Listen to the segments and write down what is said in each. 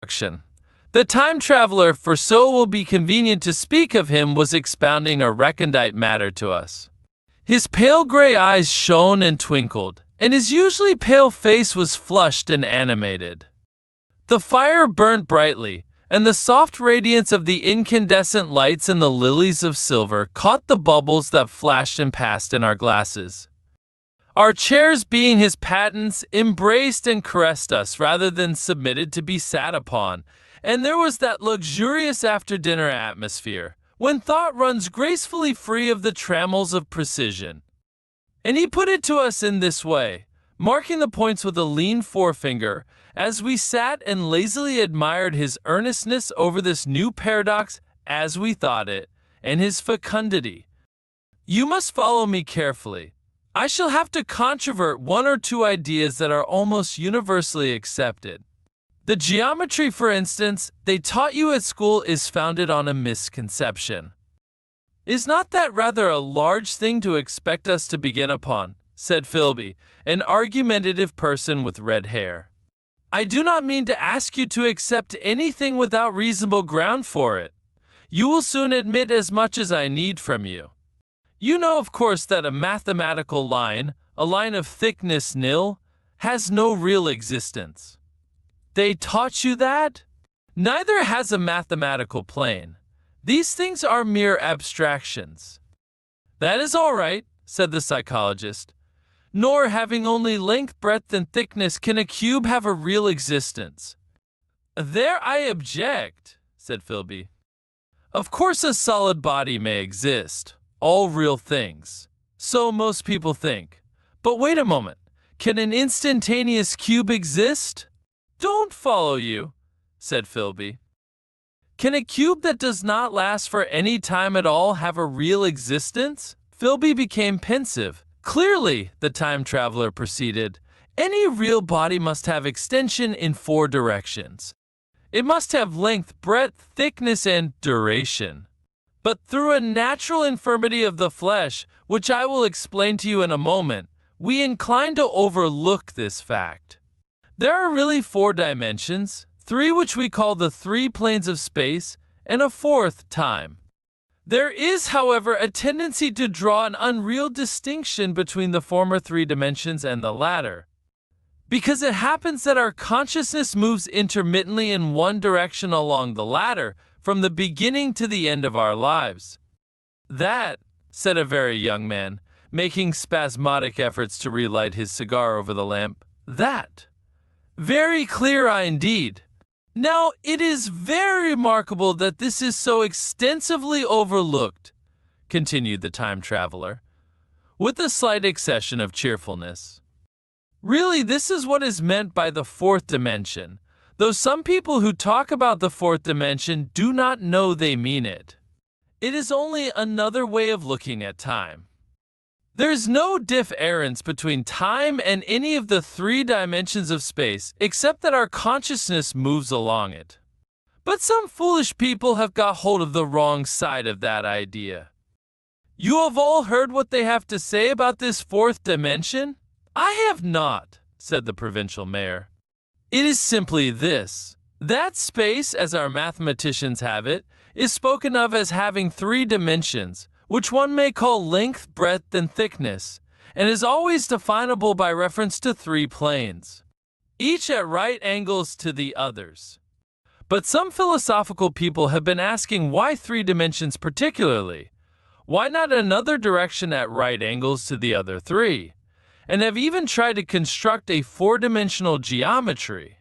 introduction. The time traveler, for so it will be convenient to speak of him, was expounding a recondite matter to us. His pale gray eyes shone and twinkled, and his usually pale face was flushed and animated. The fire burnt brightly, and the soft radiance of the incandescent lights and the lilies of silver caught the bubbles that flashed and passed in our glasses. Our chairs, being his patents, embraced and caressed us rather than submitted to be sat upon, and there was that luxurious after-dinner atmosphere, when thought runs gracefully free of the trammels of precision. And he put it to us in this way, marking the points with a lean forefinger, as we sat and lazily admired his earnestness over this new paradox as we thought it, and his fecundity. You must follow me carefully. I shall have to controvert one or two ideas that are almost universally accepted. The geometry, for instance, they taught you at school is founded on a misconception. Is not that rather a large thing to expect us to begin upon? Said Philby, an argumentative person with red hair. I do not mean to ask you to accept anything without reasonable ground for it. You will soon admit as much as I need from you. You know, of course, that a mathematical line, a line of thickness nil, has no real existence. They taught you that? Neither has a mathematical plane. These things are mere abstractions. That is all right, said the psychologist. Nor, having only length, breadth, and thickness, can a cube have a real existence. There I object, said Philby. Of course a solid body may exist, all real things. So most people think. But wait a moment, can an instantaneous cube exist? Don't follow you, said Philby. Can a cube that does not last for any time at all have a real existence? Philby became pensive. Clearly, the time traveler proceeded, any real body must have extension in 4 directions. It must have length, breadth, thickness, and duration. But through a natural infirmity of the flesh, which I will explain to you in a moment, we incline to overlook this fact. There are really 4 dimensions, 3 which we call the 3 planes of space, and a 4th, time. There is, however, a tendency to draw an unreal distinction between the former 3 dimensions and the latter, because it happens that our consciousness moves intermittently in one direction along the latter, from the beginning to the end of our lives. That, said a very young man, making spasmodic efforts to relight his cigar over the lamp, that. Very clear indeed. Now, it is very remarkable that this is so extensively overlooked, continued the time traveler, with a slight accession of cheerfulness. Really, this is what is meant by the 4th dimension, though some people who talk about the 4th dimension do not know they mean it. It is only another way of looking at time. There is no difference between time and any of the 3 dimensions of space, except that our consciousness moves along it. But some foolish people have got hold of the wrong side of that idea. You have all heard what they have to say about this 4th dimension? I have not, said the provincial mayor. It is simply this. That space, as our mathematicians have it, is spoken of as having 3 dimensions, which one may call length, breadth, and thickness, and is always definable by reference to 3 planes, each at right angles to the others. But some philosophical people have been asking why 3 dimensions particularly? Why not another direction at right angles to the other 3? And have even tried to construct a 4-dimensional geometry.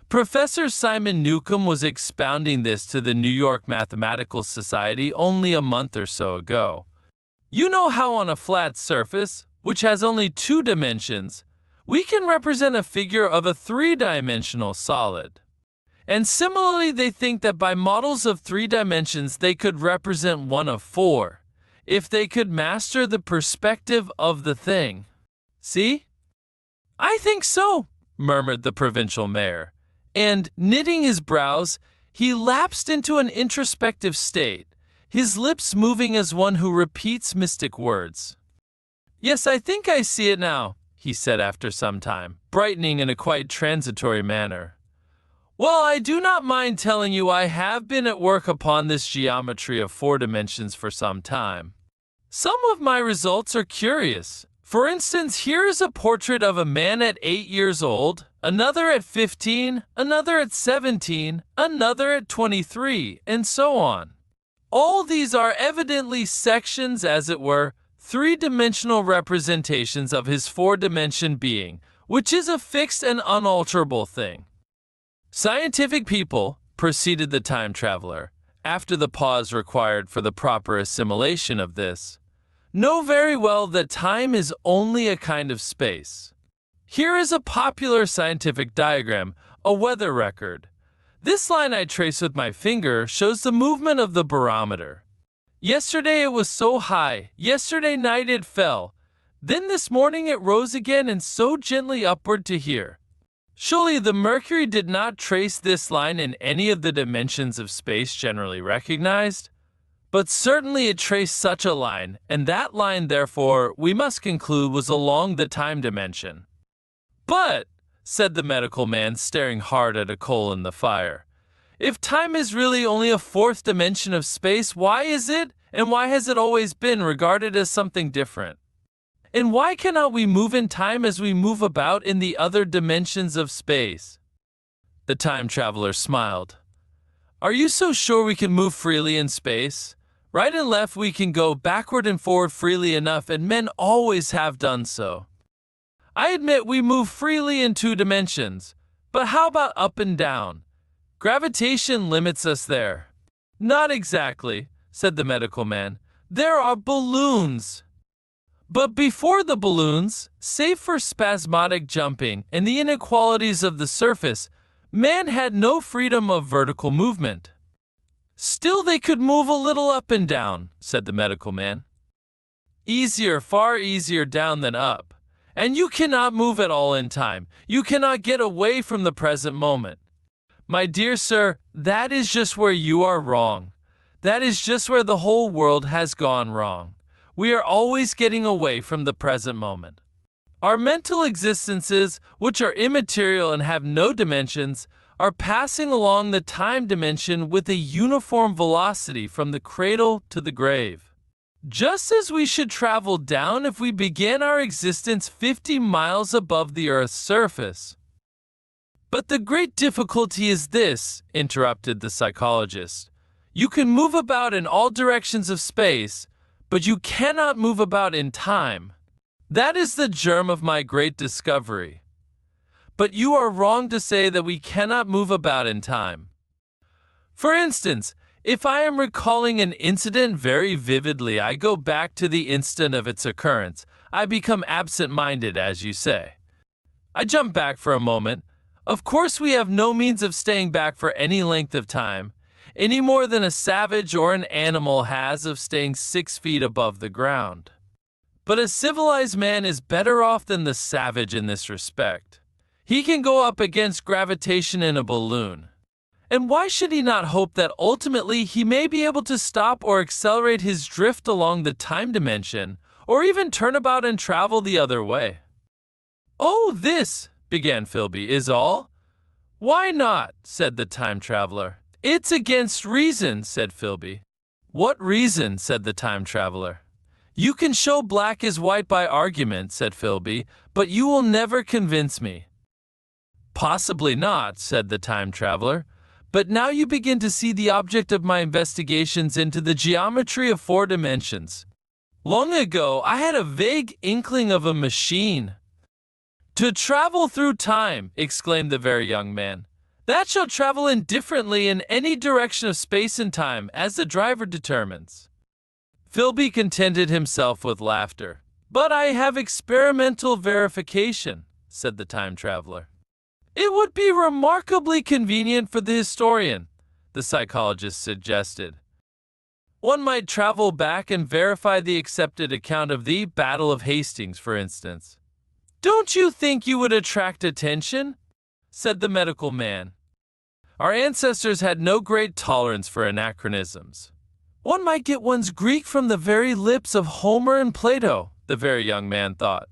Professor Simon Newcomb was expounding this to the New York Mathematical Society only a month or so ago. You know how on a flat surface, which has only 2 dimensions, we can represent a figure of a 3-dimensional solid. And similarly, they think that by models of 3 dimensions they could represent one of 4, if they could master the perspective of the thing. See? I think so, murmured the provincial mayor. And, knitting his brows, he lapsed into an introspective state, his lips moving as one who repeats mystic words. Yes, I think I see it now, he said after some time, brightening in a quite transitory manner. Well, I do not mind telling you I have been at work upon this geometry of 4 dimensions for some time. Some of my results are curious. For instance, here is a portrait of a man at 8 years old, another at 15, another at 17, another at 23, and so on. All these are evidently sections, as it were, 3-dimensional representations of his 4-dimension being, which is a fixed and unalterable thing. Scientific people, proceeded the time traveler, after the pause required for the proper assimilation of this, know very well that time is only a kind of space. Here is a popular scientific diagram, a weather record. This line I trace with my finger shows the movement of the barometer. Yesterday it was so high, yesterday night it fell, then this morning it rose again and so gently upward to here. Surely the mercury did not trace this line in any of the dimensions of space generally recognized, but certainly it traced such a line, and that line, therefore, we must conclude was along the time dimension. But, said the medical man, staring hard at a coal in the fire, if time is really only a 4th dimension of space, why is it, and why has it always been, regarded as something different? And why cannot we move in time as we move about in the other dimensions of space? The time traveler smiled. Are you so sure we can move freely in space? Right and left we can go backward and forward freely enough, and men always have done so. I admit we move freely in 2 dimensions, but how about up and down? Gravitation limits us there. Not exactly, said the medical man. There are balloons. But before the balloons, save for spasmodic jumping and the inequalities of the surface, man had no freedom of vertical movement. Still they could move a little up and down, said the medical man. Easier, far easier down than up. And you cannot move at all in time. You cannot get away from the present moment. My dear sir, that is just where you are wrong. That is just where the whole world has gone wrong. We are always getting away from the present moment. Our mental existences, which are immaterial and have no dimensions, are passing along the time dimension with a uniform velocity from the cradle to the grave. Just as we should travel down if we began our existence 50 miles above the Earth's surface. But the great difficulty is this, interrupted the psychologist. You can move about in all directions of space, but you cannot move about in time. That is the germ of my great discovery. But you are wrong to say that we cannot move about in time. For instance, if I am recalling an incident very vividly, I go back to the instant of its occurrence. I become absent-minded, as you say. I jump back for a moment. Of course, we have no means of staying back for any length of time, any more than a savage or an animal has of staying 6 feet above the ground. But a civilized man is better off than the savage in this respect. He can go up against gravitation in a balloon. And why should he not hope that ultimately he may be able to stop or accelerate his drift along the time dimension, or even turn about and travel the other way? Oh, this, began Philby, is all? Why not, said the time traveler. It's against reason, said Philby. What reason, said the time traveler. You can show black is white by argument, said Philby, but you will never convince me. Possibly not, said the time traveler, but now you begin to see the object of my investigations into the geometry of 4 dimensions. Long ago, I had a vague inkling of a machine. To travel through time, exclaimed the very young man. That shall travel indifferently in any direction of space and time, as the driver determines. Philby contented himself with laughter. But I have experimental verification, said the time traveler. It would be remarkably convenient for the historian, the psychologist suggested. One might travel back and verify the accepted account of the Battle of Hastings, for instance. Don't you think you would attract attention? Said the medical man. Our ancestors had no great tolerance for anachronisms. One might get one's Greek from the very lips of Homer and Plato, the very young man thought.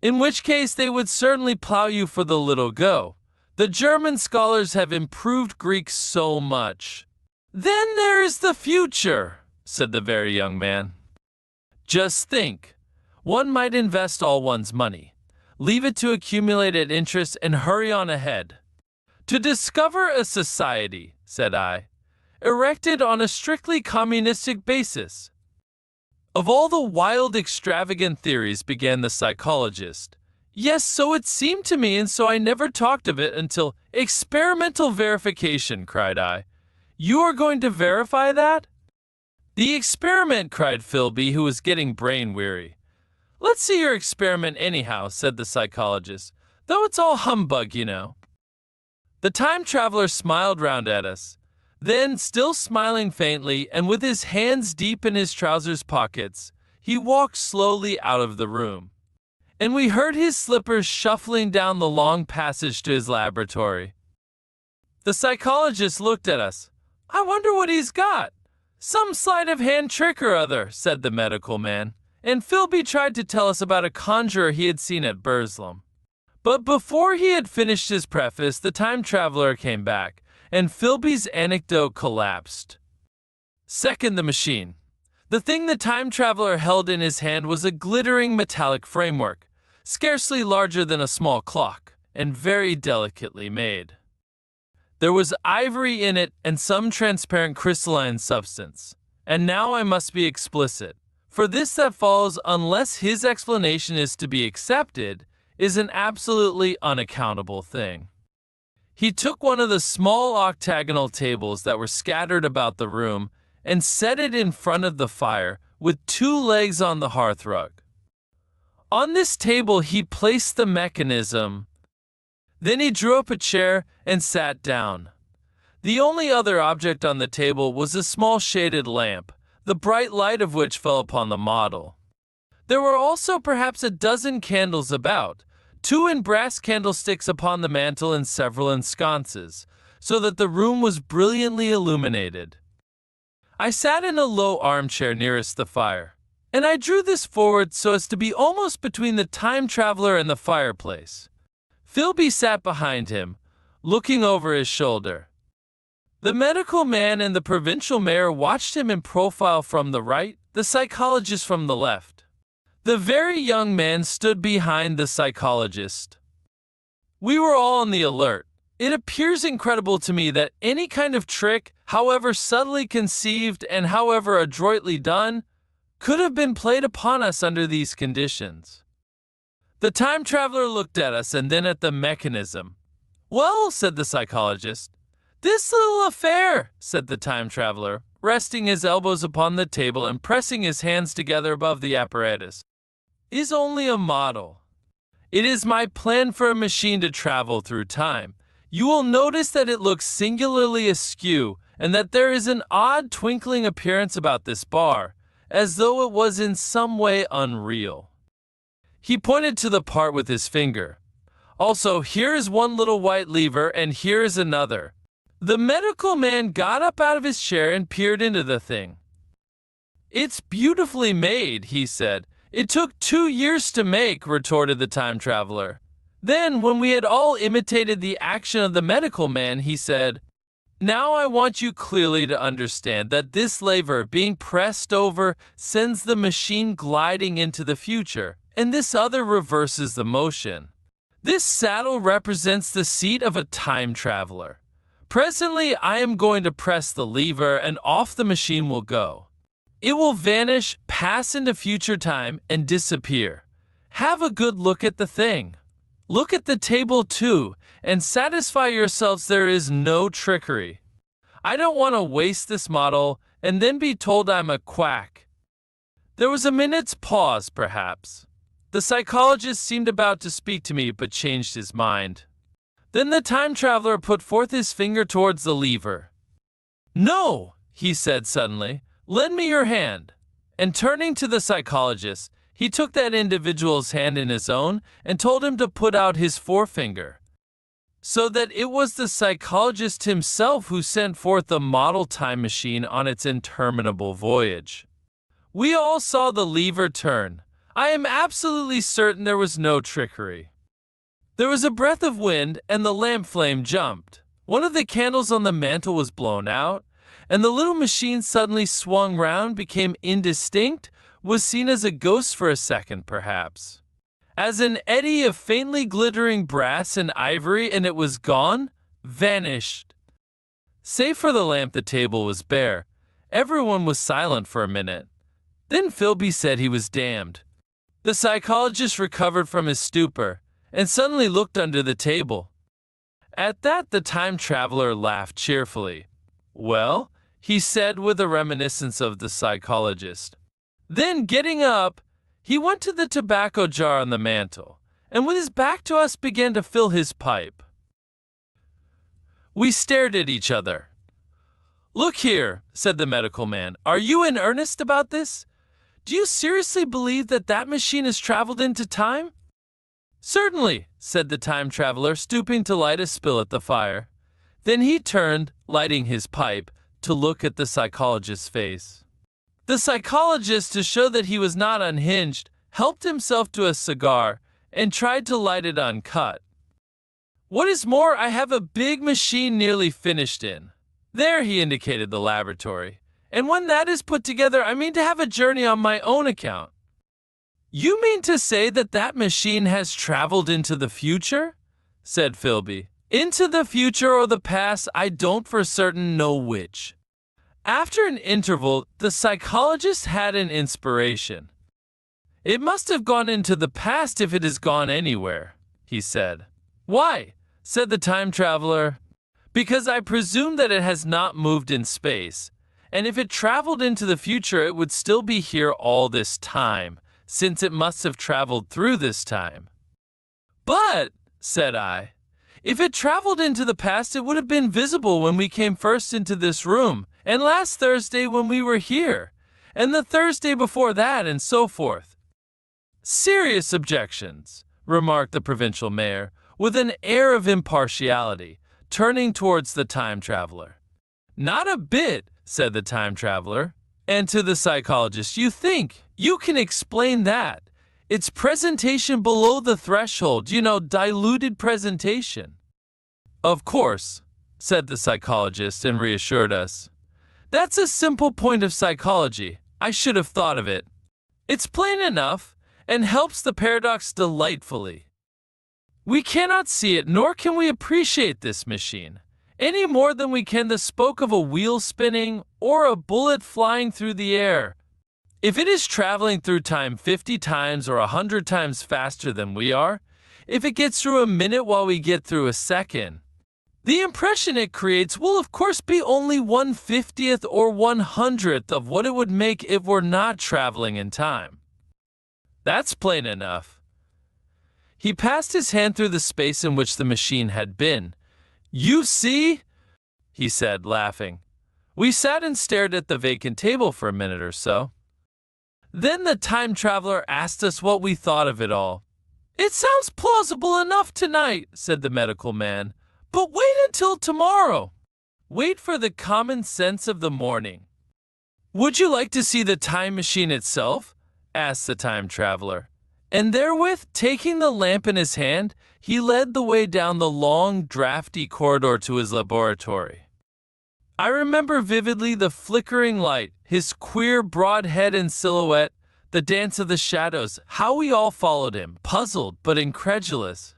In which case they would certainly plow you for the little go. The German scholars have improved Greek so much. Then there is the future, said the very young man. Just think, one might invest all one's money, leave it to accumulate at interest, and hurry on ahead. To discover a society, said I, erected on a strictly communistic basis. Of all the wild, extravagant theories, began the psychologist. Yes, so it seemed to me, and so I never talked of it until experimental verification, cried I. You are going to verify that? The experiment, cried Philby, who was getting brain-weary. Let's see your experiment anyhow, said the psychologist, though it's all humbug, you know. The time-traveler smiled round at us. Then, still smiling faintly, and with his hands deep in his trousers pockets, he walked slowly out of the room. And we heard his slippers shuffling down the long passage to his laboratory. The psychologist looked at us. I wonder what he's got. Some sleight of hand trick or other, said the medical man, and Philby tried to tell us about a conjurer he had seen at Burslem. But before he had finished his preface, the time traveler came back, and Philby's anecdote collapsed. Second, the machine. The thing the time traveler held in his hand was a glittering metallic framework, scarcely larger than a small clock, and very delicately made. There was ivory in it and some transparent crystalline substance. And now I must be explicit, for this that follows, unless his explanation is to be accepted, is an absolutely unaccountable thing. He took one of the small octagonal tables that were scattered about the room and set it in front of the fire with two legs on the hearthrug. On this table he placed the mechanism. Then he drew up a chair and sat down. The only other object on the table was a small shaded lamp, the bright light of which fell upon the model. There were also perhaps a dozen candles about, 2 in brass candlesticks upon the mantel and several in sconces, so that the room was brilliantly illuminated. I sat in a low armchair nearest the fire, and I drew this forward so as to be almost between the time traveler and the fireplace. Philby sat behind him, looking over his shoulder. The medical man and the provincial mayor watched him in profile from the right, the psychologist from the left. The very young man stood behind the psychologist. We were all on the alert. It appears incredible to me that any kind of trick, however subtly conceived and however adroitly done, could have been played upon us under these conditions. The time traveler looked at us and then at the mechanism. Well, said the psychologist. This little affair, said the time traveler, resting his elbows upon the table and pressing his hands together above the apparatus, is only a model. It is my plan for a machine to travel through time. You will notice that it looks singularly askew and that there is an odd twinkling appearance about this bar, as though it was in some way unreal. He pointed to the part with his finger. Also, here is one little white lever and here is another. The medical man got up out of his chair and peered into the thing. It's beautifully made, he said. It took 2 years to make, retorted the time traveler. Then, when we had all imitated the action of the medical man, he said, Now I want you clearly to understand that this lever being pressed over sends the machine gliding into the future, and this other reverses the motion. This saddle represents the seat of a time traveler. Presently, I am going to press the lever and off the machine will go. It will vanish, pass into future time, and disappear. Have a good look at the thing. Look at the table too, and satisfy yourselves there is no trickery. I don't want to waste this model and then be told I'm a quack. There was a minute's pause, perhaps. The psychologist seemed about to speak to me but changed his mind. Then the time traveler put forth his finger towards the lever. No, he said suddenly. Lend me your hand. And turning to the psychologist, he took that individual's hand in his own and told him to put out his forefinger. So that it was the psychologist himself who sent forth the model time machine on its interminable voyage. We all saw the lever turn. I am absolutely certain there was no trickery. There was a breath of wind, and the lamp flame jumped. One of the candles on the mantel was blown out, and the little machine suddenly swung round, became indistinct, was seen as a ghost for a second perhaps, as an eddy of faintly glittering brass and ivory, and it was gone, vanished. Save for the lamp, the table was bare. Everyone was silent for a minute. Then Philby said he was damned. The psychologist recovered from his stupor, and suddenly looked under the table. At that the time traveler laughed cheerfully. "Well," he said with a reminiscence of the psychologist. Then, getting up, he went to the tobacco jar on the mantel, and with his back to us began to fill his pipe. We stared at each other. "Look here," said the medical man, "are you in earnest about this? Do you seriously believe that that machine has traveled into time?" "Certainly," said the time traveler, stooping to light a spill at the fire. Then he turned, lighting his pipe, to look at the psychologist's face. The psychologist, to show that he was not unhinged, helped himself to a cigar and tried to light it uncut. "What is more, I have a big machine nearly finished in. There," he indicated the laboratory. "And when that is put together, I mean to have a journey on my own account." "You mean to say that that machine has traveled into the future?" said Philby. "Into the future or the past, I don't for certain know which." After an interval, the psychologist had an inspiration. "It must have gone into the past if it has gone anywhere," he said. "Why?" said the time traveler. "Because I presume that it has not moved in space, and if it traveled into the future it would still be here all this time, since it must have traveled through this time." "But," said I, "if it traveled into the past it would have been visible when we came first into this room, and last Thursday when we were here, and the Thursday before that, and so forth." "Serious objections," remarked the provincial mayor, with an air of impartiality, turning towards the time traveler. "Not a bit," said the time traveler. And to the psychologist, "You think you can explain that? It's presentation below the threshold, diluted presentation." "Of course," said the psychologist and reassured us. "That's a simple point of psychology. I should have thought of it. It's plain enough, and helps the paradox delightfully. We cannot see it, nor can we appreciate this machine, any more than we can the spoke of a wheel spinning or a bullet flying through the air. If it is traveling through time 50 times or 100 times faster than we are, if it gets through a minute while we get through a second, the impression it creates will of course be only 1/50th or 1/100th of what it would make if we're not traveling in time. That's plain enough." He passed his hand through the space in which the machine had been. "You see?" he said, laughing. We sat and stared at the vacant table for a minute or so. Then the time traveler asked us what we thought of it all. "It sounds plausible enough tonight," said the medical man, "but wait until tomorrow. Wait for the common sense of the morning." "Would you like to see the time machine itself?" asked the time traveler. And therewith, taking the lamp in his hand, he led the way down the long, drafty corridor to his laboratory. I remember vividly the flickering light, his queer broad head and silhouette, the dance of the shadows, how we all followed him, puzzled but incredulous,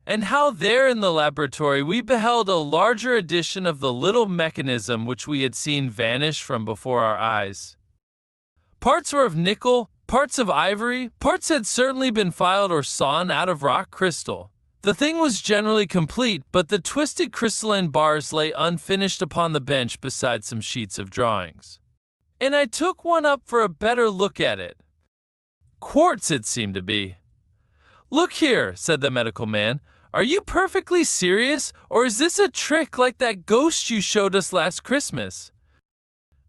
and how there in the laboratory we beheld a larger edition of the little mechanism which we had seen vanish from before our eyes. Parts were of nickel, parts of ivory, parts had certainly been filed or sawn out of rock crystal. The thing was generally complete, but the twisted crystalline bars lay unfinished upon the bench beside some sheets of drawings. And I took one up for a better look at it. Quartz it seemed to be. "Look here," said the medical man, "are you perfectly serious, or is this a trick like that ghost you showed us last Christmas?"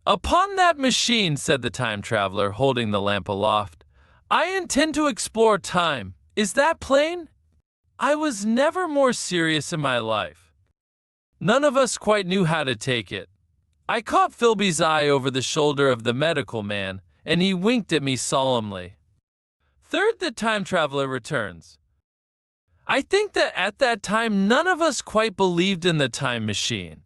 "Upon that machine," said the time traveler, holding the lamp aloft, "I intend to explore time. Is that plain? I was never more serious in my life." None of us quite knew how to take it. I caught Philby's eye over the shoulder of the medical man, and he winked at me solemnly. Third, the time traveler returns. I think that at that time none of us quite believed in the time machine.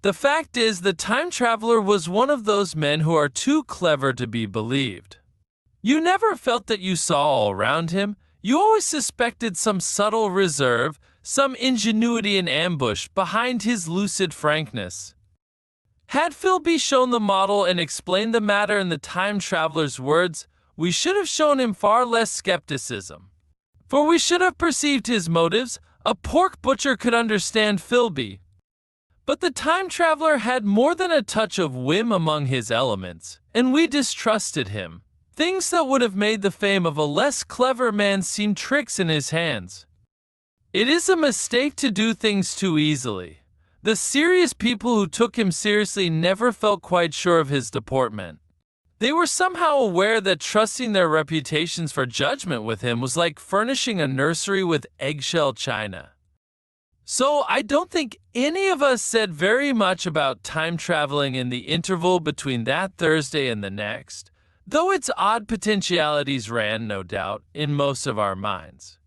The fact is, the time traveler was one of those men who are too clever to be believed. You never felt that you saw all around him. You always suspected some subtle reserve, some ingenuity in ambush behind his lucid frankness. Had Philby shown the model and explained the matter in the time traveler's words, we should have shown him far less skepticism. For we should have perceived his motives. A pork butcher could understand Philby. But the time traveler had more than a touch of whim among his elements, and we distrusted him. Things that would have made the fame of a less clever man seem tricks in his hands. It is a mistake to do things too easily. The serious people who took him seriously never felt quite sure of his deportment. They were somehow aware that trusting their reputations for judgment with him was like furnishing a nursery with eggshell china. So I don't think any of us said very much about time traveling in the interval between that Thursday and the next, though its odd potentialities ran, no doubt, in most of our minds.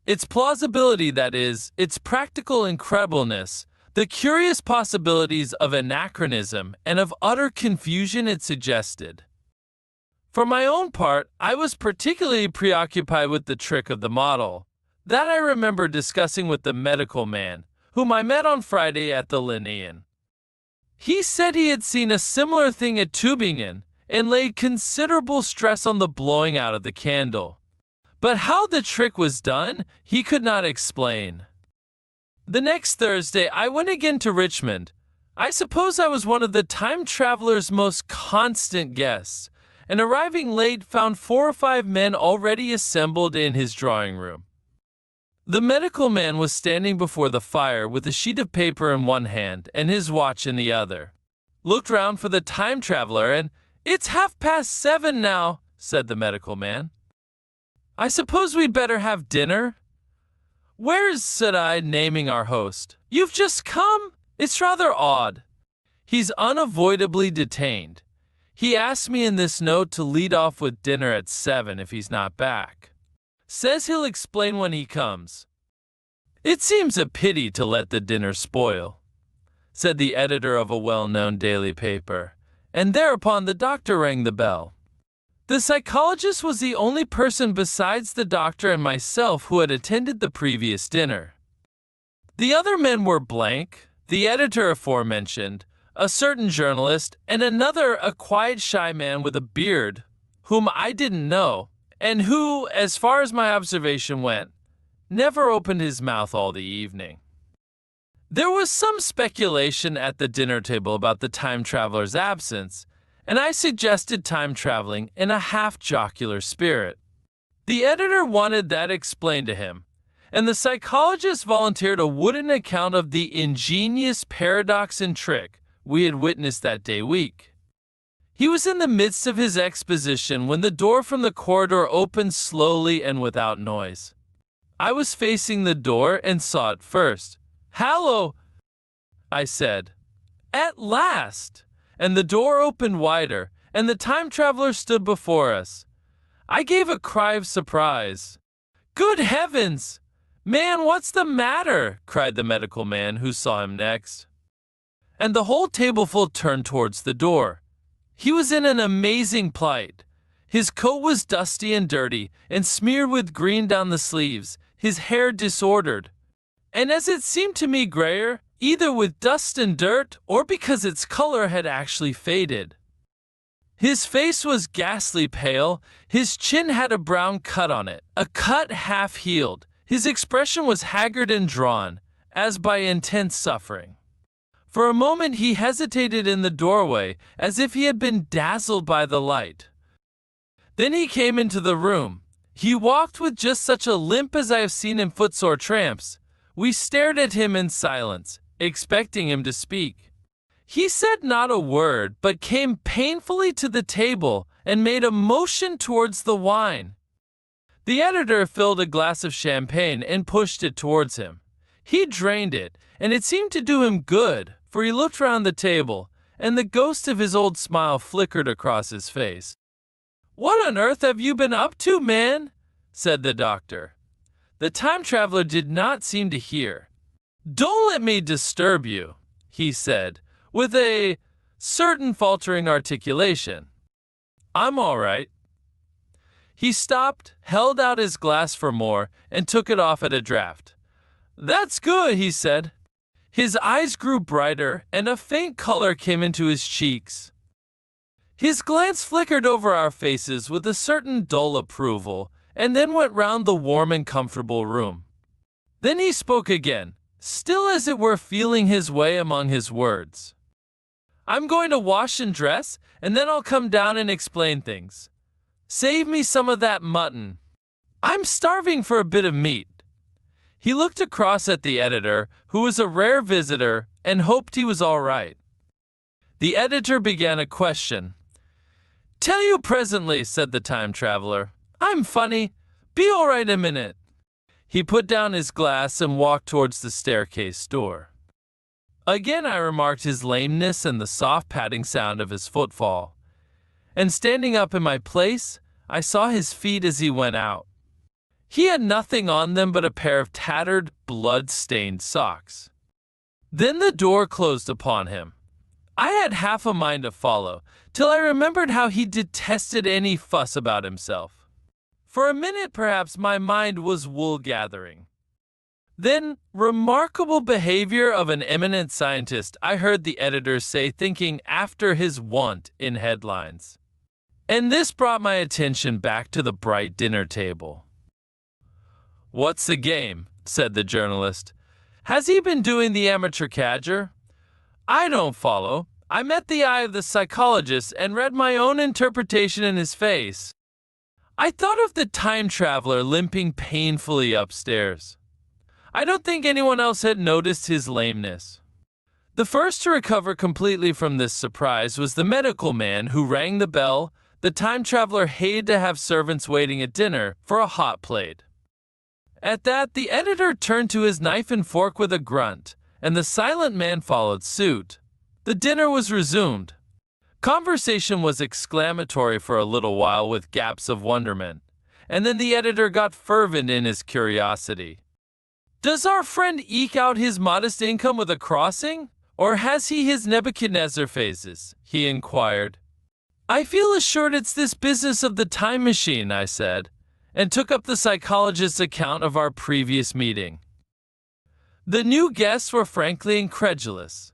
Its plausibility, that is, its practical incredibleness, the curious possibilities of anachronism and of utter confusion it suggested. For my own part, I was particularly preoccupied with the trick of the model. That I remember discussing with the medical man, whom I met on Friday at the Linnean. He said he had seen a similar thing at Tübingen, and laid considerable stress on the blowing out of the candle. But how the trick was done, he could not explain. The next Thursday I went again to Richmond. I suppose I was one of the time traveler's most constant guests, and arriving late found 4 or 5 men already assembled in his drawing room. The medical man was standing before the fire with a sheet of paper in one hand and his watch in the other. Looked round for the time traveler and, "It's 7:30 now," said the medical man. "I suppose we'd better have dinner?" "Where's," said I, naming our host. "You've just come? It's rather odd." "He's unavoidably detained. He asked me in this note to lead off with dinner at 7 if he's not back. Says he'll explain when he comes." "It seems a pity to let the dinner spoil," said the editor of a well-known daily paper, and thereupon the doctor rang the bell. The psychologist was the only person besides the doctor and myself who had attended the previous dinner. The other men were blank, the editor aforementioned, a certain journalist, and another, a quiet shy man with a beard, whom I didn't know, and who, as far as my observation went, never opened his mouth all the evening. There was some speculation at the dinner table about the time traveler's absence, and I suggested time traveling in a half-jocular spirit. The editor wanted that explained to him, and the psychologist volunteered a wooden account of the ingenious paradox and trick we had witnessed that day week. He was in the midst of his exposition when the door from the corridor opened slowly and without noise. I was facing the door and saw it first. "Hallo," I said. "At last!" And the door opened wider, and the time traveler stood before us. I gave a cry of surprise. "Good heavens! Man, what's the matter?" cried the medical man who saw him next. And the whole tableful turned towards the door. He was in an amazing plight. His coat was dusty and dirty, and smeared with green down the sleeves, his hair disordered, and as it seemed to me grayer, either with dust and dirt or because its color had actually faded. His face was ghastly pale, his chin had a brown cut on it, a cut half-healed. His expression was haggard and drawn, as by intense suffering. For a moment he hesitated in the doorway, as if he had been dazzled by the light. Then he came into the room. He walked with just such a limp as I have seen in footsore tramps. We stared at him in silence, expecting him to speak. He said not a word, but came painfully to the table and made a motion towards the wine. The editor filled a glass of champagne and pushed it towards him. He drained it, and it seemed to do him good, for he looked round the table, and the ghost of his old smile flickered across his face. "What on earth have you been up to, man?" said the doctor. The time traveler did not seem to hear. "Don't let me disturb you," he said, with a certain faltering articulation. "I'm all right." He stopped, held out his glass for more, and took it off at a draught. "That's good," he said. His eyes grew brighter, and a faint color came into his cheeks. His glance flickered over our faces with a certain dull approval, and then went round the warm and comfortable room. Then he spoke again, still as it were feeling his way among his words. "I'm going to wash and dress, and then I'll come down and explain things. Save me some of that mutton. I'm starving for a bit of meat." He looked across at the editor, who was a rare visitor, and hoped he was all right. The editor began a question. "Tell you presently," said the time traveler. "I'm funny. Be all right a minute." He put down his glass and walked towards the staircase door. Again I remarked his lameness and the soft padding sound of his footfall. And standing up in my place, I saw his feet as he went out. He had nothing on them but a pair of tattered, blood-stained socks. Then the door closed upon him. I had half a mind to follow, till I remembered how he detested any fuss about himself. For a minute, perhaps, my mind was wool-gathering. Then, "Remarkable behavior of an eminent scientist," I heard the editor say, thinking after his wont in headlines. And this brought my attention back to the bright dinner table. "What's the game?" said the journalist. "Has he been doing the amateur cadger?" "I don't follow. I met the eye of the psychologist and read my own interpretation in his face." I thought of the time traveler limping painfully upstairs. I don't think anyone else had noticed his lameness. The first to recover completely from this surprise was the medical man who rang the bell. The time traveler hated to have servants waiting at dinner for a hot plate. At that, the editor turned to his knife and fork with a grunt, and the silent man followed suit. The dinner was resumed. Conversation was exclamatory for a little while with gaps of wonderment, and then the editor got fervent in his curiosity. "Does our friend eke out his modest income with a crossing, or has he his Nebuchadnezzar phases?" he inquired. "I feel assured it's this business of the time machine," I said, and took up the psychologist's account of our previous meeting. The new guests were frankly incredulous.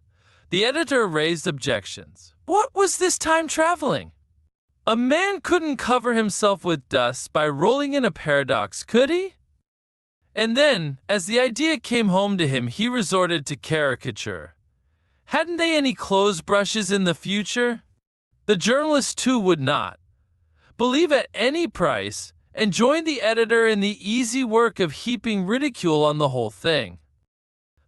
The editor raised objections. What was this time traveling? A man couldn't cover himself with dust by rolling in a paradox, could he? And then, as the idea came home to him, he resorted to caricature. Hadn't they any clothes brushes in the future? The journalist, too, would not believe at any price, and joined the editor in the easy work of heaping ridicule on the whole thing.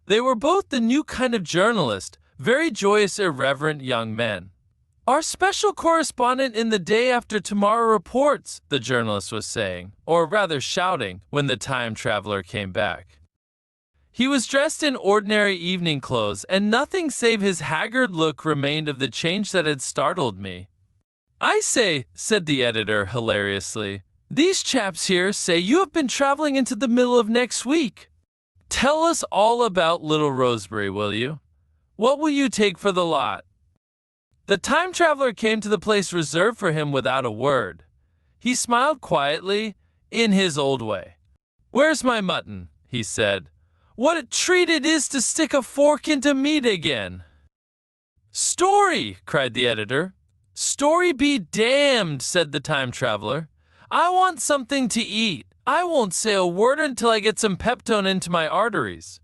They were both the new kind of journalist, very joyous, irreverent young men. "Our special correspondent in the Day After Tomorrow reports," the journalist was saying, or rather shouting, when the time traveler came back. He was dressed in ordinary evening clothes, and nothing save his haggard look remained of the change that had startled me. "I say," said the editor hilariously, "these chaps here say you have been traveling into the middle of next week. Tell us all about Little Rosebery, will you? What will you take for the lot?" The time traveler came to the place reserved for him without a word. He smiled quietly, in his old way. "Where's my mutton?" he said. "What a treat it is to stick a fork into meat again." "Story!" cried the editor. "Story be damned," said the time traveler. "I want something to eat. I won't say a word until I get some Peptone into my arteries."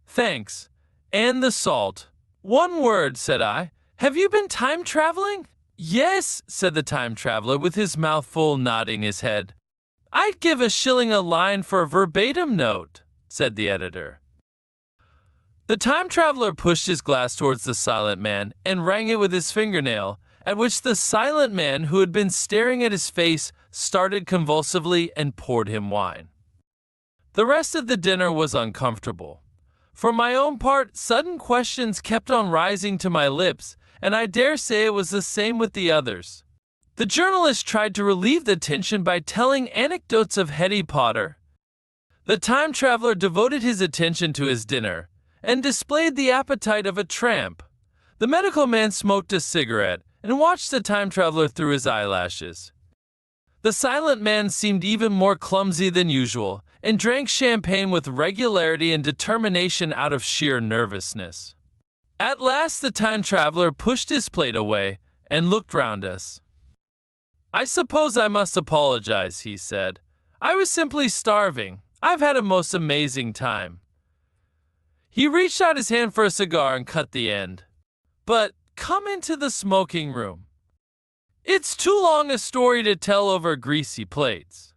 "Thanks. And the salt." "One word," said I. "Have you been time traveling?" "Yes," said the time traveler, with his mouth full, nodding his head. "I'd give a shilling a line for a verbatim note," said the editor. The time traveler pushed his glass towards the silent man and rang it with his fingernail, at which the silent man, who had been staring at his face, started convulsively and poured him wine. The rest of the dinner was uncomfortable. For my own part, sudden questions kept on rising to my lips, and I dare say it was the same with the others. The journalist tried to relieve the tension by telling anecdotes of Hetty Potter. The time traveler devoted his attention to his dinner and displayed the appetite of a tramp. The medical man smoked a cigarette and watched the time traveler through his eyelashes. The silent man seemed even more clumsy than usual and drank champagne with regularity and determination out of sheer nervousness. At last the time traveler pushed his plate away and looked round us. "I suppose I must apologize," he said. "I was simply starving. I've had a most amazing time." He reached out his hand for a cigar and cut the end. "But come into the smoking room. It's too long a story to tell over greasy plates."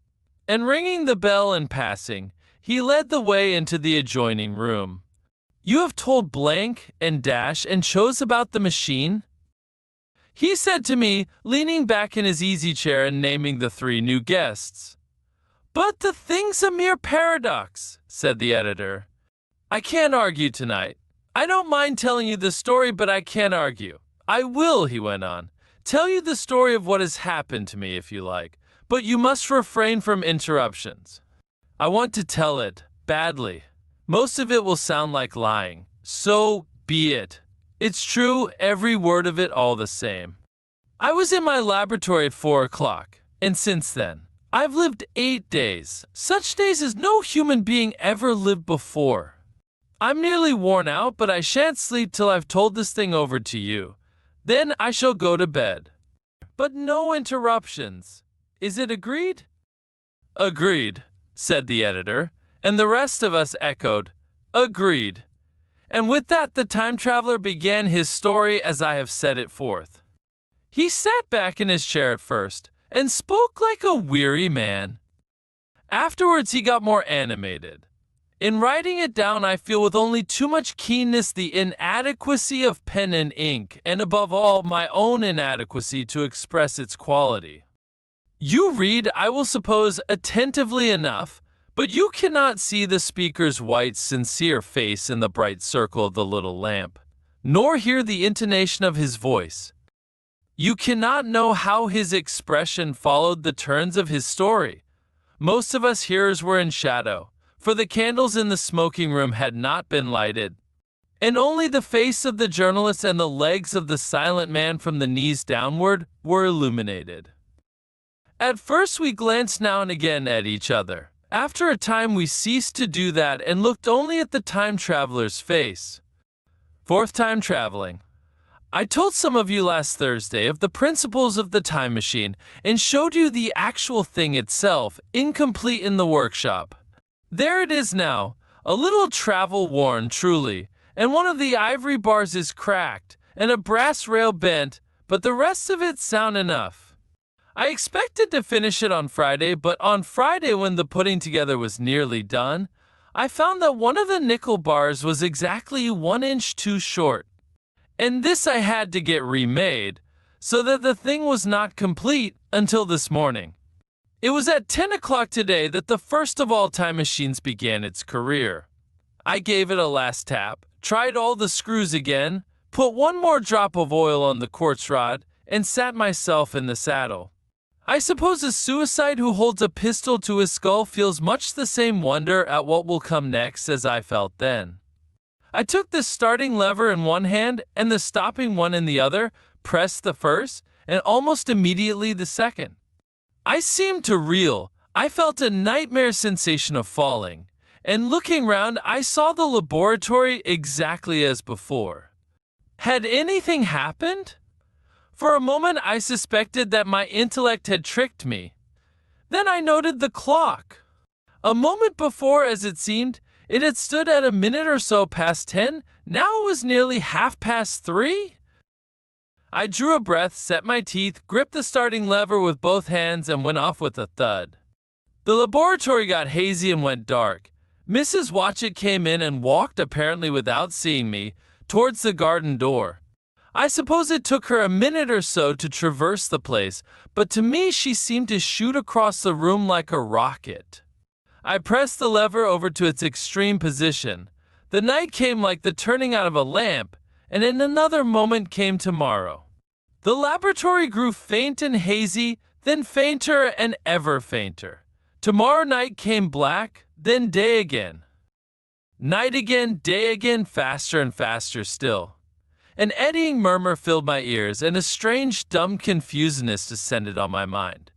And ringing the bell and passing, he led the way into the adjoining room. "You have told blank and dash and chose about the machine?" he said to me, leaning back in his easy chair and naming the 3 new guests. "But the thing's a mere paradox," said the editor. "I can't argue tonight. I don't mind telling you the story, but I can't argue. I will," he went on, "tell you the story of what has happened to me if you like, but you must refrain from interruptions. I want to tell it badly. Most of it will sound like lying. So be it. It's true, every word of it all the same. I was in my laboratory at 4 o'clock, and since then, I've lived 8 days, such days as no human being ever lived before. I'm nearly worn out, but I shan't sleep till I've told this thing over to you. Then I shall go to bed. But no interruptions. Is it agreed?" "Agreed," said the editor, and the rest of us echoed, "Agreed." And with that the time traveler began his story as I have set it forth. He sat back in his chair at first, and spoke like a weary man. Afterwards he got more animated. In writing it down I feel with only too much keenness the inadequacy of pen and ink, and above all my own inadequacy to express its quality. You read, I will suppose, attentively enough, but you cannot see the speaker's white, sincere face in the bright circle of the little lamp, nor hear the intonation of his voice. You cannot know how his expression followed the turns of his story. Most of us hearers were in shadow, for the candles in the smoking room had not been lighted, and only the face of the journalist and the legs of the silent man from the knees downward were illuminated. At first we glanced now and again at each other. After a time we ceased to do that and looked only at the time traveler's face. Fourth time traveling. I told some of you last Thursday of the principles of the time machine and showed you the actual thing itself, incomplete in the workshop. There it is now, a little travel-worn truly, and one of the ivory bars is cracked, and a brass rail bent, but the rest of it's sound enough. I expected to finish it on Friday, but on Friday when the putting together was nearly done, I found that one of the nickel bars was exactly 1 inch too short. And this I had to get remade, so that the thing was not complete until this morning. It was at 10 o'clock today that the first of all time machines began its career. I gave it a last tap, tried all the screws again, put one more drop of oil on the quartz rod, and sat myself in the saddle. I suppose a suicide who holds a pistol to his skull feels much the same wonder at what will come next as I felt then. I took the starting lever in one hand and the stopping one in the other, pressed the first, and almost immediately the second. I seemed to reel. I felt a nightmare sensation of falling, and looking round I saw the laboratory exactly as before. Had anything happened? For a moment I suspected that my intellect had tricked me. Then I noted the clock. A moment before, as it seemed, it had stood at a minute or so past 10. Now it was nearly 3:30. I drew a breath, set my teeth, gripped the starting lever with both hands, and went off with a thud. The laboratory got hazy and went dark. Mrs. Watchett came in and walked, apparently without seeing me, towards the garden door. I suppose it took her a minute or so to traverse the place, but to me she seemed to shoot across the room like a rocket. I pressed the lever over to its extreme position. The night came like the turning out of a lamp, and in another moment came tomorrow. The laboratory grew faint and hazy, then fainter and ever fainter. Tomorrow night came black, Then day again. Night again, day again, faster and faster still. An eddying murmur filled my ears, and a strange, dumb confusedness descended on my mind.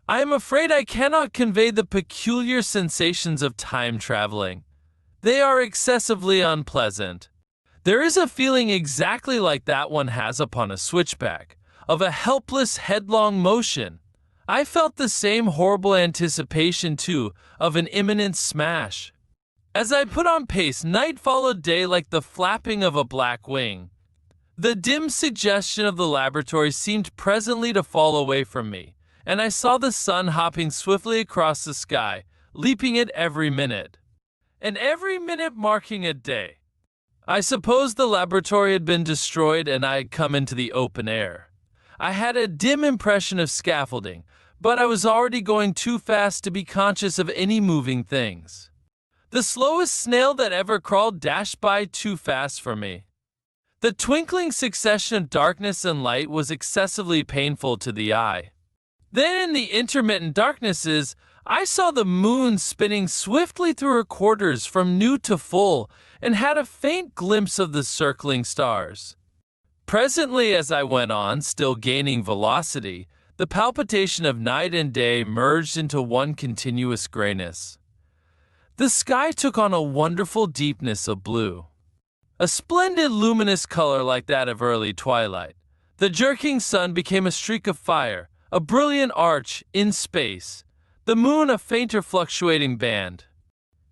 I am afraid I cannot convey the peculiar sensations of time traveling. They are excessively unpleasant. There is a feeling exactly like that one has upon a switchback, of a helpless, headlong motion. I felt the same horrible anticipation, too, of an imminent smash. As I put on pace, night followed day like the flapping of a black wing. The dim suggestion of the laboratory seemed presently to fall away from me, and I saw the sun hopping swiftly across the sky, leaping it every minute, and every minute marking a day. I supposed the laboratory had been destroyed and I had come into the open air. I had a dim impression of scaffolding, but I was already going too fast to be conscious of any moving things. The slowest snail that ever crawled dashed by too fast for me. The twinkling succession of darkness and light was excessively painful to the eye. Then in the intermittent darknesses, I saw the moon spinning swiftly through her quarters from new to full, and had a faint glimpse of the circling stars. Presently, as I went on, still gaining velocity, the palpitation of night and day merged into one continuous grayness. The sky took on a wonderful deepness of blue, a splendid luminous color like that of early twilight. The jerking sun became a streak of fire, a brilliant arch in space, the moon a fainter fluctuating band,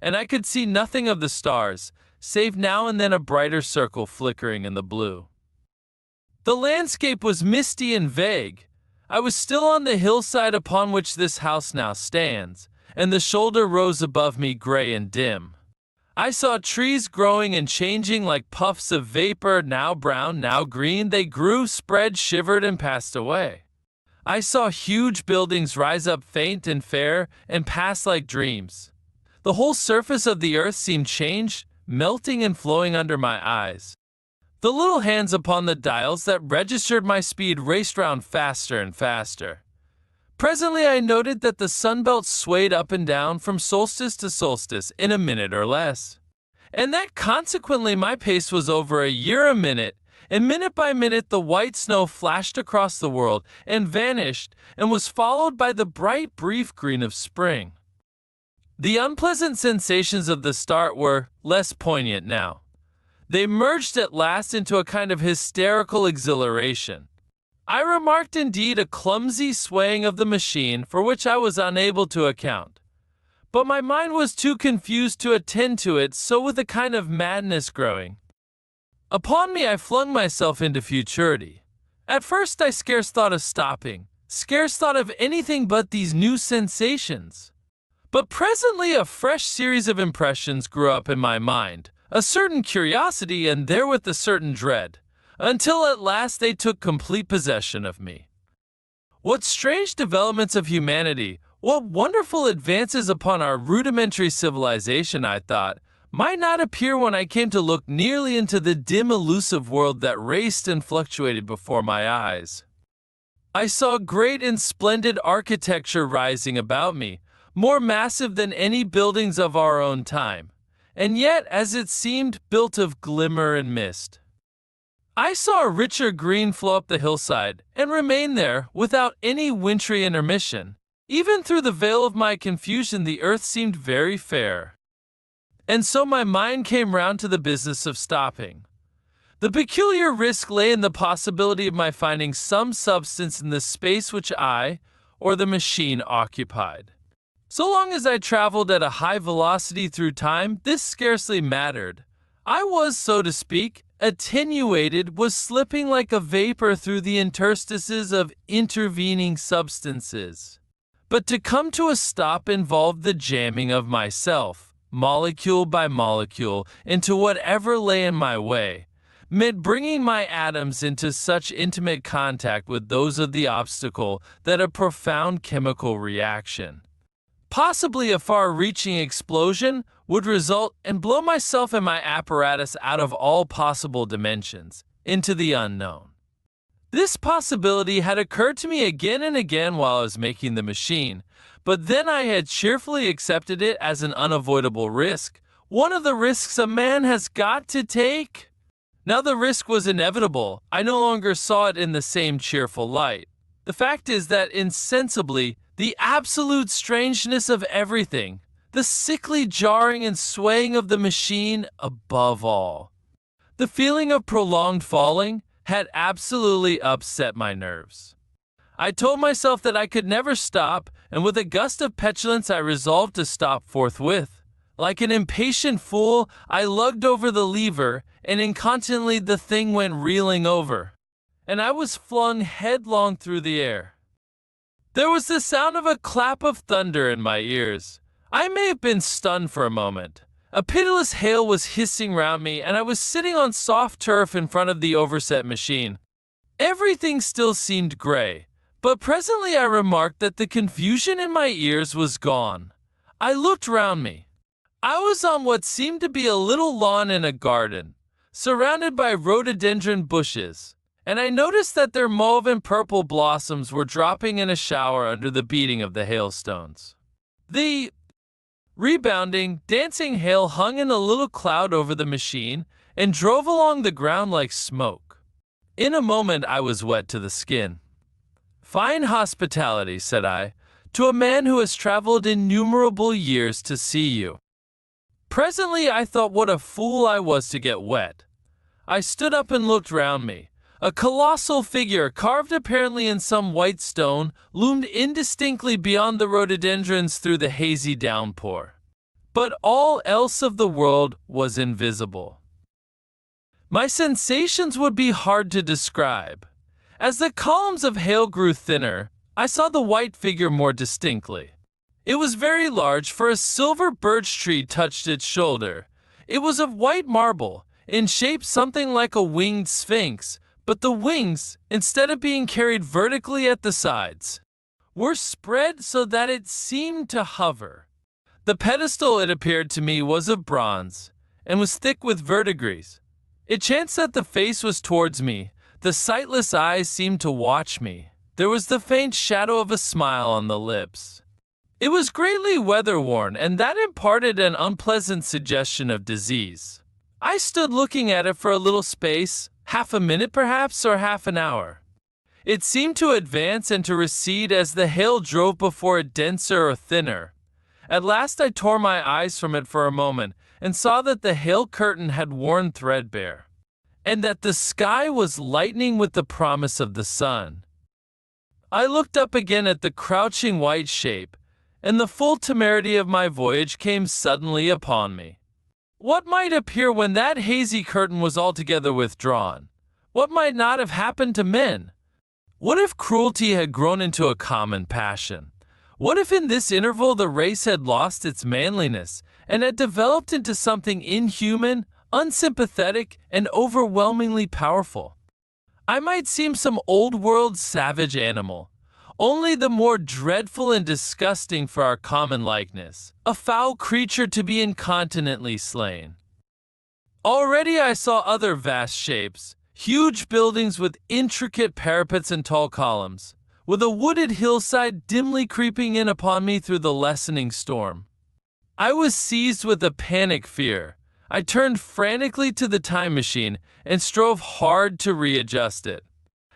and I could see nothing of the stars, save now and then a brighter circle flickering in the blue. The landscape was misty and vague. I was still on the hillside upon which this house now stands, and the shoulder rose above me gray and dim. I saw trees growing and changing like puffs of vapor, now brown, now green. They grew, spread, shivered, and passed away. I saw huge buildings rise up faint and fair and pass like dreams. The whole surface of the earth seemed changed, melting and flowing under my eyes. The little hands upon the dials that registered my speed raced round faster and faster. Presently I noted that the sunbelt swayed up and down from solstice to solstice in a minute or less, and that consequently my pace was over a year a minute, and minute by minute the white snow flashed across the world and vanished and was followed by the bright, brief green of spring. The unpleasant sensations of the start were less poignant now. They merged at last into a kind of hysterical exhilaration. I remarked indeed a clumsy swaying of the machine for which I was unable to account, but my mind was too confused to attend to it, so with a kind of madness growing upon me I flung myself into futurity. At first I scarce thought of stopping, scarce thought of anything but these new sensations. But presently a fresh series of impressions grew up in my mind, a certain curiosity and therewith a certain dread, until at last they took complete possession of me. What strange developments of humanity, what wonderful advances upon our rudimentary civilization, I thought, might not appear when I came to look nearly into the dim elusive world that raced and fluctuated before my eyes. I saw great and splendid architecture rising about me, more massive than any buildings of our own time, and yet, as it seemed, built of glimmer and mist. I saw a richer green flow up the hillside, and remain there, without any wintry intermission. Even through the veil of my confusion the earth seemed very fair. And so my mind came round to the business of stopping. The peculiar risk lay in the possibility of my finding some substance in the space which I, or the machine, occupied. So long as I traveled at a high velocity through time, this scarcely mattered. I was, so to speak, attenuated, was slipping like a vapor through the interstices of intervening substances. But to come to a stop involved the jamming of myself, molecule by molecule, into whatever lay in my way, meant bringing my atoms into such intimate contact with those of the obstacle that a profound chemical reaction, possibly a far-reaching explosion, would result and blow myself and my apparatus out of all possible dimensions, into the unknown. This possibility had occurred to me again and again while I was making the machine, but then I had cheerfully accepted it as an unavoidable risk, one of the risks a man has got to take. Now the risk was inevitable. I no longer saw it in the same cheerful light. The fact is that insensibly, the absolute strangeness of everything, the sickly jarring and swaying of the machine above all, the feeling of prolonged falling, had absolutely upset my nerves. I told myself that I could never stop, and with a gust of petulance I resolved to stop forthwith. Like an impatient fool, I lugged over the lever, and incontinently the thing went reeling over, and I was flung headlong through the air. There was the sound of a clap of thunder in my ears. I may have been stunned for a moment. A pitiless hail was hissing round me, and I was sitting on soft turf in front of the overset machine. Everything still seemed gray, but presently I remarked that the confusion in my ears was gone. I looked round me. I was on what seemed to be a little lawn in a garden, surrounded by rhododendron bushes, and I noticed that their mauve and purple blossoms were dropping in a shower under the beating of the hailstones. The rebounding, dancing hail hung in a little cloud over the machine and drove along the ground like smoke. In a moment I was wet to the skin. "Fine hospitality," said I, "to a man who has traveled innumerable years to see you." Presently I thought what a fool I was to get wet. I stood up and looked round me. A colossal figure, carved apparently in some white stone, loomed indistinctly beyond the rhododendrons through the hazy downpour. But all else of the world was invisible. My sensations would be hard to describe. As the columns of hail grew thinner, I saw the white figure more distinctly. It was very large, for a silver birch tree touched its shoulder. It was of white marble, in shape something like a winged sphinx, but the wings, instead of being carried vertically at the sides, were spread so that it seemed to hover. The pedestal, it appeared to me, was of bronze, and was thick with verdigris. It chanced that the face was towards me. The sightless eyes seemed to watch me. There was the faint shadow of a smile on the lips. It was greatly weather-worn, and that imparted an unpleasant suggestion of disease. I stood looking at it for a little space, half a minute perhaps, or half an hour. It seemed to advance and to recede as the hail drove before it denser or thinner. At last I tore my eyes from it for a moment, and saw that the hail curtain had worn threadbare, and that the sky was lightening with the promise of the sun. I looked up again at the crouching white shape, and the full temerity of my voyage came suddenly upon me. What might appear when that hazy curtain was altogether withdrawn? What might not have happened to men? What if cruelty had grown into a common passion? What if in this interval the race had lost its manliness and had developed into something inhuman, unsympathetic, and overwhelmingly powerful? I might seem some old-world savage animal, only the more dreadful and disgusting for our common likeness, a foul creature to be incontinently slain. Already I saw other vast shapes, huge buildings with intricate parapets and tall columns, with a wooded hillside dimly creeping in upon me through the lessening storm. I was seized with a panic fear. I turned frantically to the time machine and strove hard to readjust it.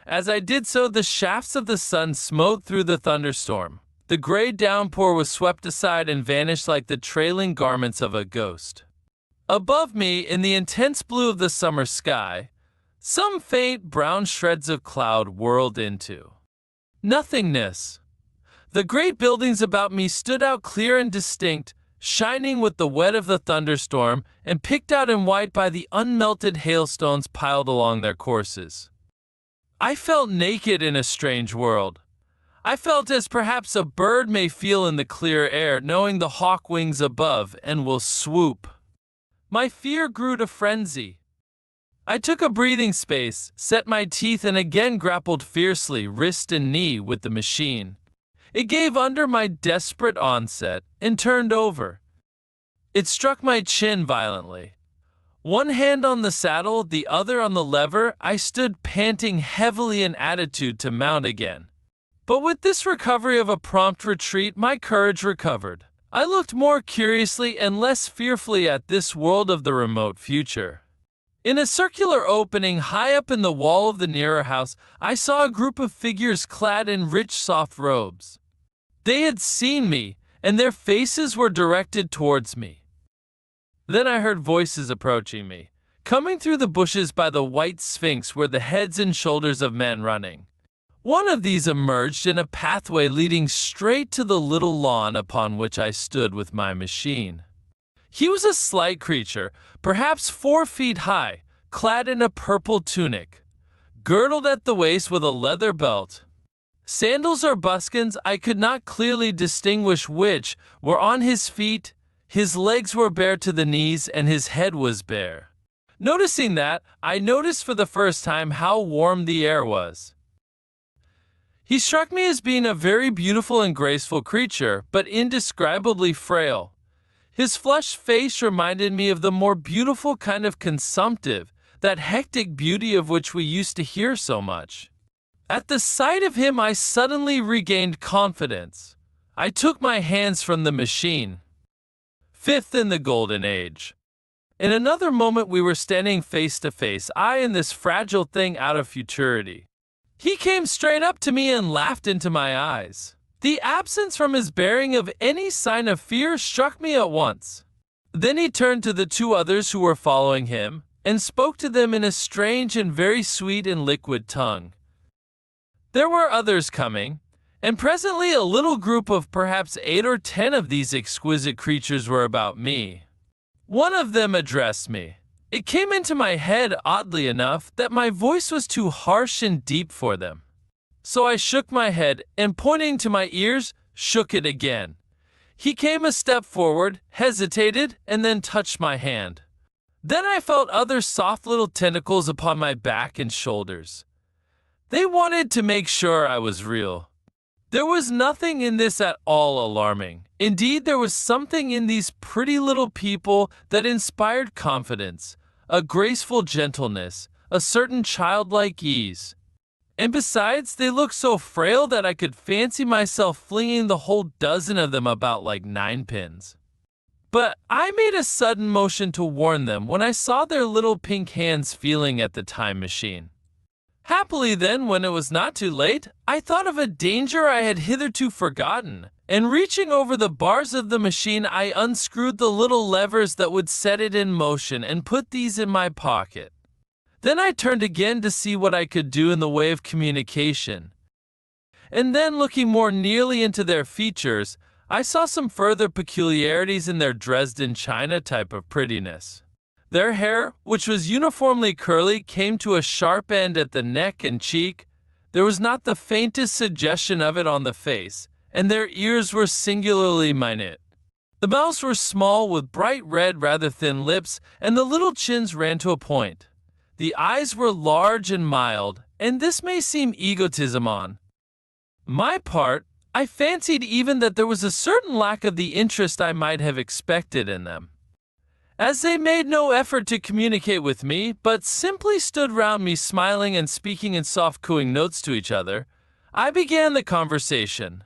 As I did so, the shafts of the sun smote through the thunderstorm. The gray downpour was swept aside and vanished like the trailing garments of a ghost. Above me, in the intense blue of the summer sky, some faint brown shreds of cloud whirled into nothingness. The great buildings about me stood out clear and distinct, shining with the wet of the thunderstorm and picked out in white by the unmelted hailstones piled along their courses. I felt naked in a strange world. I felt as perhaps a bird may feel in the clear air, knowing the hawk wings above and will swoop. My fear grew to frenzy. I took a breathing space, set my teeth, and again grappled fiercely, wrist and knee, with the machine. It gave under my desperate onset and turned over. It struck my chin violently. One hand on the saddle, the other on the lever, I stood panting heavily in attitude to mount again. But with this recovery of a prompt retreat, my courage recovered. I looked more curiously and less fearfully at this world of the remote future. In a circular opening high up in the wall of the nearer house, I saw a group of figures clad in rich soft robes. They had seen me, and their faces were directed towards me. Then I heard voices approaching me. Coming through the bushes by the white sphinx were the heads and shoulders of men running. One of these emerged in a pathway leading straight to the little lawn upon which I stood with my machine. He was a slight creature, perhaps 4 feet high, clad in a purple tunic, girdled at the waist with a leather belt. Sandals or buskins, I could not clearly distinguish which, were on his feet. His legs were bare to the knees and his head was bare. Noticing that, I noticed for the first time how warm the air was. He struck me as being a very beautiful and graceful creature, but indescribably frail. His flushed face reminded me of the more beautiful kind of consumptive, that hectic beauty of which we used to hear so much. At the sight of him, I suddenly regained confidence. I took my hands from the machine. Fifth in the golden age. In another moment we were standing face to face, I and this fragile thing out of futurity. He came straight up to me and laughed into my eyes. The absence from his bearing of any sign of fear struck me at once. Then he turned to the 2 others who were following him, and spoke to them in a strange and very sweet and liquid tongue. There were others coming, and presently a little group of perhaps 8 or 10 of these exquisite creatures were about me. One of them addressed me. It came into my head, oddly enough, that my voice was too harsh and deep for them. So I shook my head, and pointing to my ears, shook it again. He came a step forward, hesitated, and then touched my hand. Then I felt other soft little tentacles upon my back and shoulders. They wanted to make sure I was real. There was nothing in this at all alarming. Indeed, there was something in these pretty little people that inspired confidence, a graceful gentleness, a certain childlike ease. And besides, they looked so frail that I could fancy myself flinging the whole dozen of them about like 9 pins. But I made a sudden motion to warn them when I saw their little pink hands feeling at the time machine. Happily then, when it was not too late, I thought of a danger I had hitherto forgotten, and reaching over the bars of the machine, I unscrewed the little levers that would set it in motion and put these in my pocket. Then I turned again to see what I could do in the way of communication. And then, looking more nearly into their features, I saw some further peculiarities in their Dresden china type of prettiness. Their hair, which was uniformly curly, came to a sharp end at the neck and cheek. There was not the faintest suggestion of it on the face, and their ears were singularly minute. The mouths were small with bright red, rather thin lips, and the little chins ran to a point. The eyes were large and mild, and this may seem egotism on my part. I fancied even that there was a certain lack of the interest I might have expected in them. As they made no effort to communicate with me, but simply stood round me smiling and speaking in soft cooing notes to each other, I began the conversation.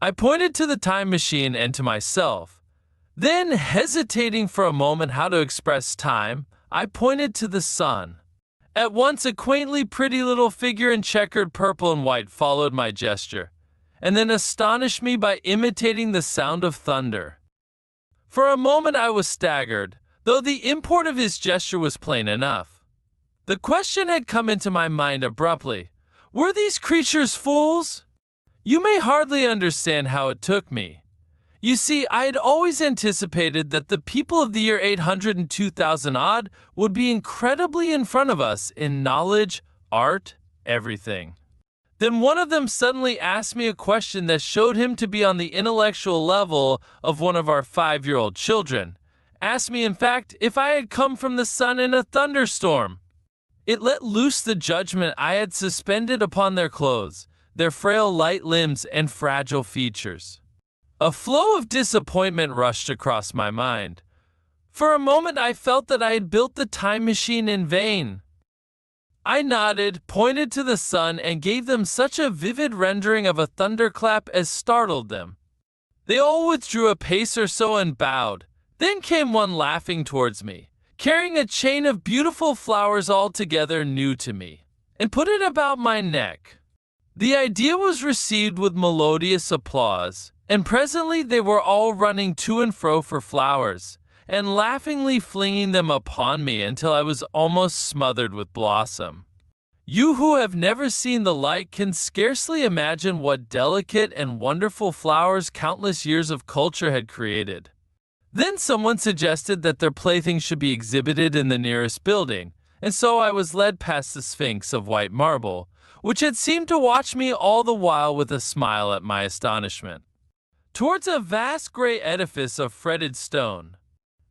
I pointed to the time machine and to myself. Then, hesitating for a moment how to express time, I pointed to the sun. At once a quaintly pretty little figure in checkered purple and white followed my gesture, and then astonished me by imitating the sound of thunder. For a moment I was staggered, though the import of his gesture was plain enough. The question had come into my mind abruptly. Were these creatures fools? You may hardly understand how it took me. You see, I had always anticipated that the people of the year 802,000 odd would be incredibly in front of us in knowledge, art, everything. Then one of them suddenly asked me a question that showed him to be on the intellectual level of one of our 5-year-old children. Asked me, in fact, if I had come from the sun in a thunderstorm. It let loose the judgment I had suspended upon their clothes, their frail light limbs and fragile features. A flow of disappointment rushed across my mind. For a moment I felt that I had built the time machine in vain. I nodded, pointed to the sun, and gave them such a vivid rendering of a thunderclap as startled them. They all withdrew a pace or so and bowed. Then came one laughing towards me, carrying a chain of beautiful flowers altogether new to me, and put it about my neck. The idea was received with melodious applause, and presently they were all running to and fro for flowers, and laughingly flinging them upon me until I was almost smothered with blossom. You who have never seen the like can scarcely imagine what delicate and wonderful flowers countless years of culture had created. Then someone suggested that their playthings should be exhibited in the nearest building, and so I was led past the Sphinx of white marble, which had seemed to watch me all the while with a smile at my astonishment, towards a vast gray edifice of fretted stone.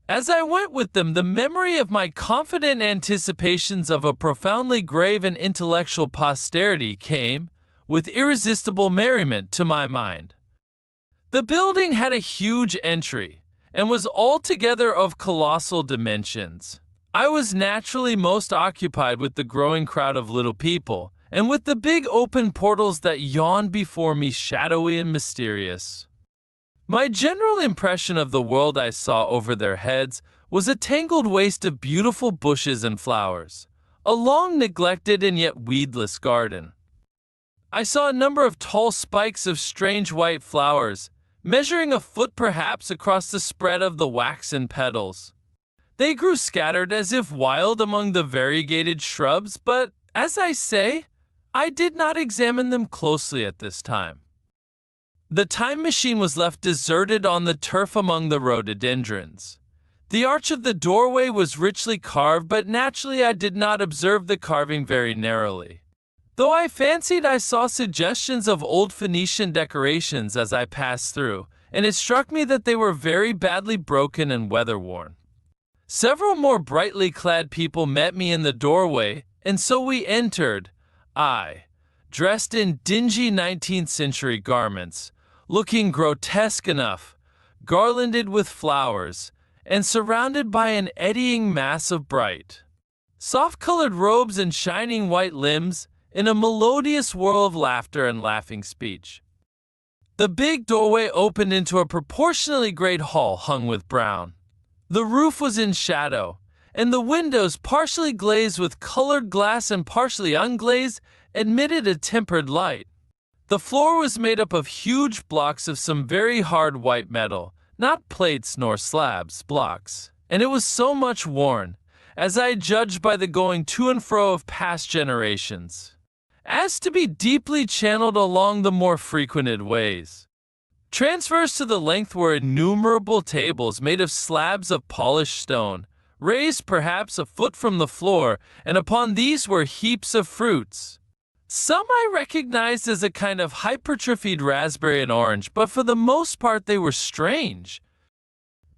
As I went with them, the memory of my confident anticipations of a profoundly grave and intellectual posterity came, with irresistible merriment, to my mind. The building had a huge entry, and was altogether of colossal dimensions. I was naturally most occupied with the growing crowd of little people, and with the big open portals that yawned before me, shadowy and mysterious. My general impression of the world I saw over their heads was a tangled waste of beautiful bushes and flowers, a long neglected and yet weedless garden. I saw a number of tall spikes of strange white flowers, measuring a foot perhaps across the spread of the waxen petals. They grew scattered as if wild among the variegated shrubs, but, as I say, I did not examine them closely at this time. The time machine was left deserted on the turf among the rhododendrons. The arch of the doorway was richly carved, but naturally I did not observe the carving very narrowly, though I fancied I saw suggestions of old Phoenician decorations as I passed through, and it struck me that they were very badly broken and weather-worn. Several more brightly clad people met me in the doorway, and so we entered, I, dressed in dingy 19th century garments, looking grotesque enough, garlanded with flowers, and surrounded by an eddying mass of bright, soft-colored robes and shining white limbs, in a melodious whirl of laughter and laughing speech. The big doorway opened into a proportionally great hall hung with brown. The roof was in shadow, and the windows, partially glazed with colored glass and partially unglazed, admitted a tempered light. The floor was made up of huge blocks of some very hard white metal, not plates nor slabs, blocks, and it was so much worn, as I judged by the going to and fro of past generations, as to be deeply channeled along the more frequented ways. Transverse to the length were innumerable tables made of slabs of polished stone, raised perhaps a foot from the floor, and upon these were heaps of fruits. Some I recognized as a kind of hypertrophied raspberry and orange, but for the most part they were strange.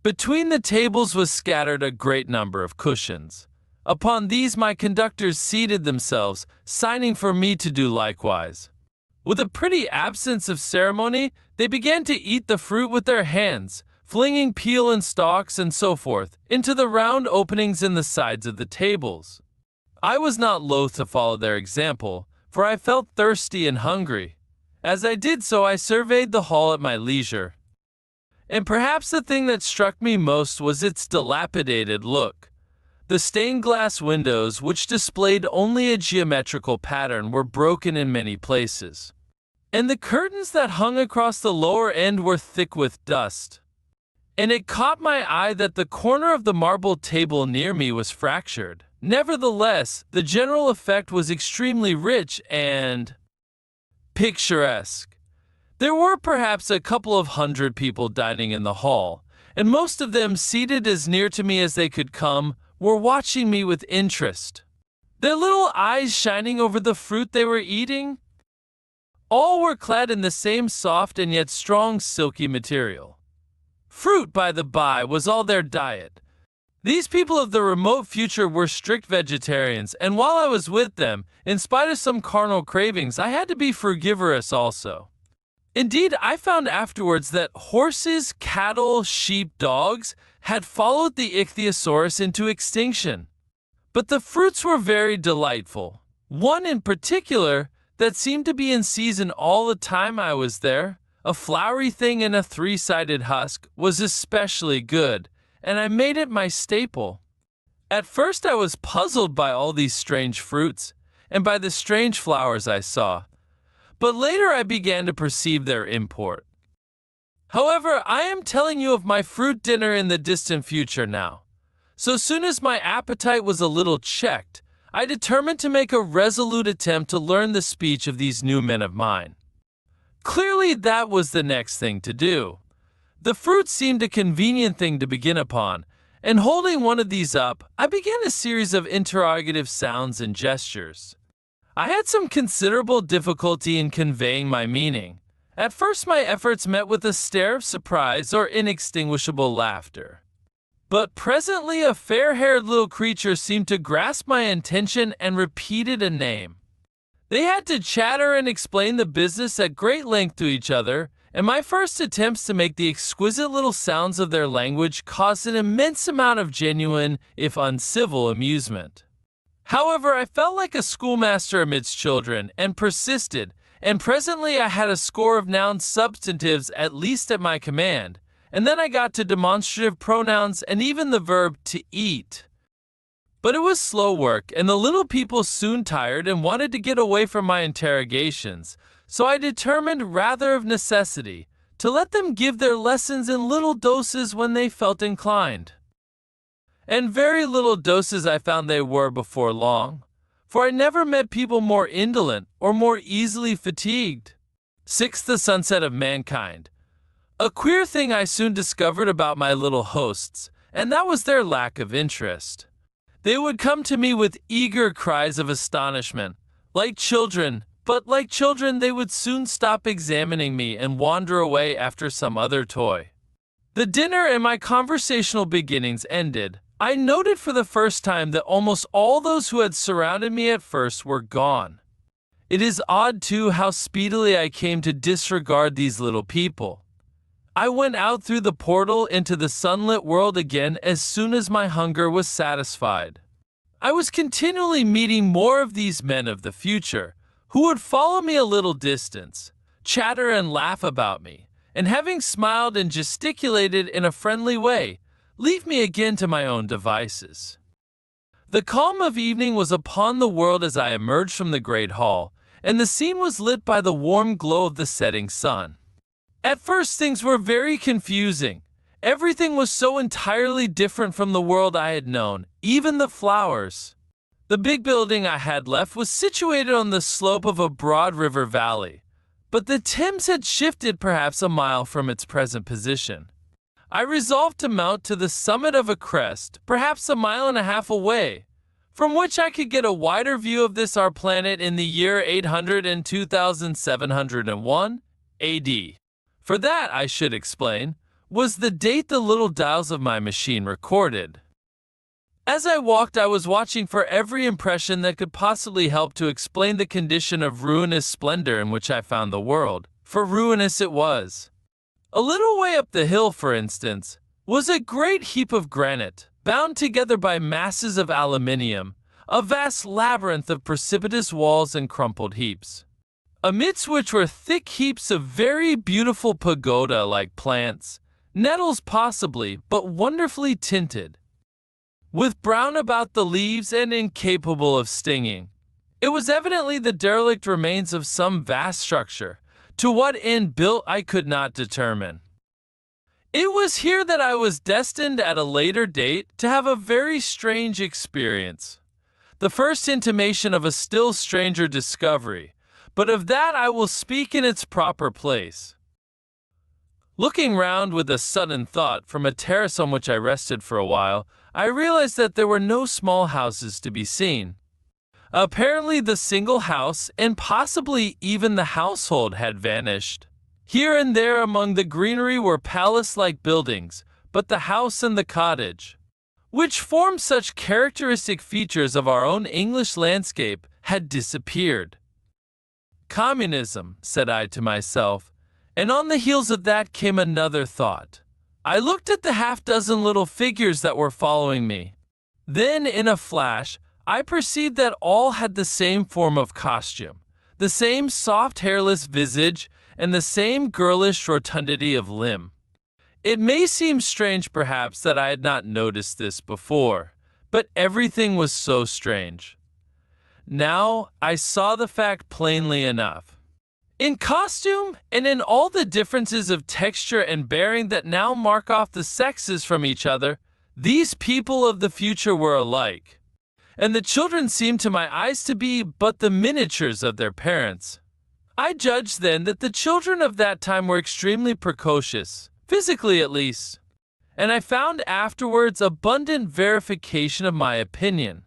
Between the tables was scattered a great number of cushions. Upon these my conductors seated themselves, signing for me to do likewise. With a pretty absence of ceremony, they began to eat the fruit with their hands, flinging peel and stalks and so forth into the round openings in the sides of the tables. I was not loath to follow their example, for I felt thirsty and hungry. As I did so, I surveyed the hall at my leisure, and perhaps the thing that struck me most was its dilapidated look. The stained glass windows, which displayed only a geometrical pattern, were broken in many places, and the curtains that hung across the lower end were thick with dust. And it caught my eye that the corner of the marble table near me was fractured. Nevertheless, the general effect was extremely rich and picturesque. There were perhaps a couple of hundred people dining in the hall, and most of them, seated as near to me as they could come, were watching me with interest, their little eyes shining over the fruit they were eating. All were clad in the same soft and yet strong silky material. Fruit, by the by, was all their diet. These people of the remote future were strict vegetarians, and while I was with them, in spite of some carnal cravings, I had to be frugivorous also. Indeed, I found afterwards that horses, cattle, sheep, dogs had followed the ichthyosaurus into extinction. But the fruits were very delightful. One in particular that seemed to be in season all the time I was there, a flowery thing in a three-sided husk, was especially good, and I made it my staple. At first I was puzzled by all these strange fruits, and by the strange flowers I saw, but later I began to perceive their import. However, I am telling you of my fruit dinner in the distant future now. So soon as my appetite was a little checked, I determined to make a resolute attempt to learn the speech of these new men of mine. Clearly that was the next thing to do. The fruit seemed a convenient thing to begin upon, and holding one of these up, I began a series of interrogative sounds and gestures. I had some considerable difficulty in conveying my meaning. At first my efforts met with a stare of surprise or inextinguishable laughter. But presently a fair-haired little creature seemed to grasp my intention and repeated a name. They had to chatter and explain the business at great length to each other, and my first attempts to make the exquisite little sounds of their language caused an immense amount of genuine, if uncivil, amusement. However, I felt like a schoolmaster amidst children, and persisted, and presently I had a score of noun substantives at least at my command, and then I got to demonstrative pronouns and even the verb to eat. But it was slow work, and the little people soon tired and wanted to get away from my interrogations, so I determined, rather of necessity, to let them give their lessons in little doses when they felt inclined. And very little doses I found they were before long, for I never met people more indolent or more easily fatigued. 6. The sunset of mankind. A queer thing I soon discovered about my little hosts, and that was their lack of interest. They would come to me with eager cries of astonishment, like children, but like children they would soon stop examining me and wander away after some other toy. The dinner and my conversational beginnings ended, I noted for the first time that almost all those who had surrounded me at first were gone. It is odd, too, how speedily I came to disregard these little people. I went out through the portal into the sunlit world again as soon as my hunger was satisfied. I was continually meeting more of these men of the future, who would follow me a little distance, chatter and laugh about me, and having smiled and gesticulated in a friendly way, leave me again to my own devices. The calm of evening was upon the world as I emerged from the great hall, and the scene was lit by the warm glow of the setting sun. At first things were very confusing. Everything was so entirely different from the world I had known, even the flowers. The big building I had left was situated on the slope of a broad river valley, but the Thames had shifted perhaps a mile from its present position. I resolved to mount to the summit of a crest, perhaps a mile and a half away, from which I could get a wider view of this our planet in the year 800 and 2701 AD. For that, I should explain, was the date the little dials of my machine recorded. As I walked, I was watching for every impression that could possibly help to explain the condition of ruinous splendor in which I found the world, for ruinous it was. A little way up the hill, for instance, was a great heap of granite, bound together by masses of aluminium, a vast labyrinth of precipitous walls and crumpled heaps, amidst which were thick heaps of very beautiful pagoda-like plants, nettles possibly, but wonderfully tinted, with brown about the leaves and incapable of stinging. It was evidently the derelict remains of some vast structure. To what end built I could not determine. It was here that I was destined at a later date to have a very strange experience, the first intimation of a still stranger discovery, but of that I will speak in its proper place. Looking round with a sudden thought from a terrace on which I rested for a while, I realized that there were no small houses to be seen. Apparently the single house, and possibly even the household, had vanished. Here and there among the greenery were palace-like buildings, but the house and the cottage, which form such characteristic features of our own English landscape, had disappeared. Communism, said I to myself, And on the heels of that came another thought. I looked at the half-dozen little figures that were following me. Then, in a flash, I perceived that all had the same form of costume, the same soft hairless visage, and the same girlish rotundity of limb. It may seem strange perhaps that I had not noticed this before, but everything was so strange. Now I saw the fact plainly enough. In costume and in all the differences of texture and bearing that now mark off the sexes from each other, these people of the future were alike. And the children seemed to my eyes to be but the miniatures of their parents. I judged then that the children of that time were extremely precocious, physically at least. And I found afterwards abundant verification of my opinion.